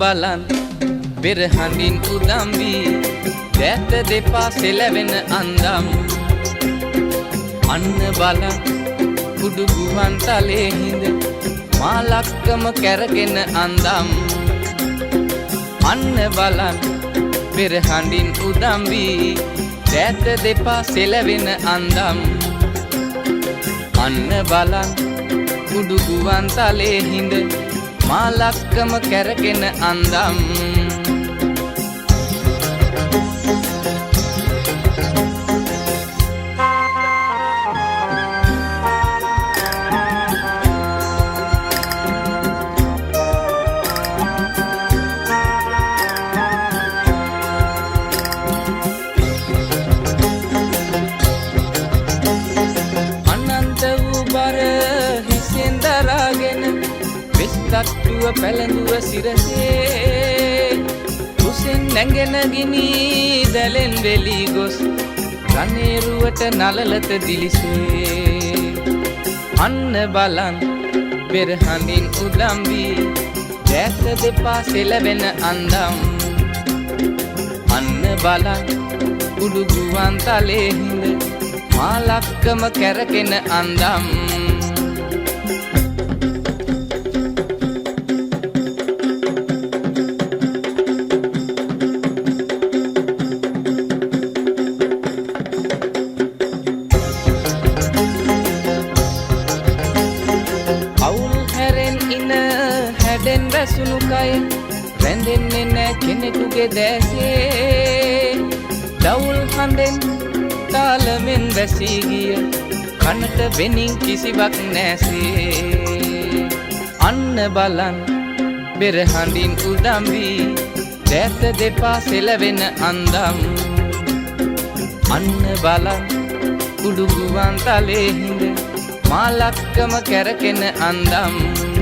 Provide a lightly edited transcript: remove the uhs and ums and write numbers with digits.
බලන් පෙරහඬින් උදම් වී දැත දෙපා සෙලවෙන අන්දම් අන්න බලන් කුඩු ගුවන් තලේ හිඳ මා ලක්කම කැරගෙන අන්දම් අන්න බලන් පෙරහඬින් උදම් වී දැත දෙපා සෙලවෙන අන්දම් අන්න බලන් කුඩු ගුවන් තලේ හිඳ මා ලක්කම කැරගෙන අන්දම් තත්තුව පැළඳුව සිරසේ කුසෙන් නැගෙන ගිනි දැලෙන් වෙලී ගොස් රණේරුවට නලලත දිලිසේ අන්න බලන් පෙරහඬින් උදම් වී දැත දෙපා සෙලවෙන අන්දම් අන්න බලන් කුඩු ගුවන් තලේ හිඳ මා ලක්කම කැරගෙන අන්දම් හැඩෙන් වැසුණු කය රැඳෙන්නේ නෑ කෙනෙකුගේ දැසේ දවුල් හඬෙන් තාලමෙන් වැසී ගිය කනට වෙනින් කිසිවක් නැසේ අන්න බලන් පෙරහඬින් උදම් වී දැත දෙපා සෙලවෙන අන්දම් අන්න බලන් කුඩු ගුවන් තලේ හිඳ මා ලක්කම කැරගෙන අන්දම්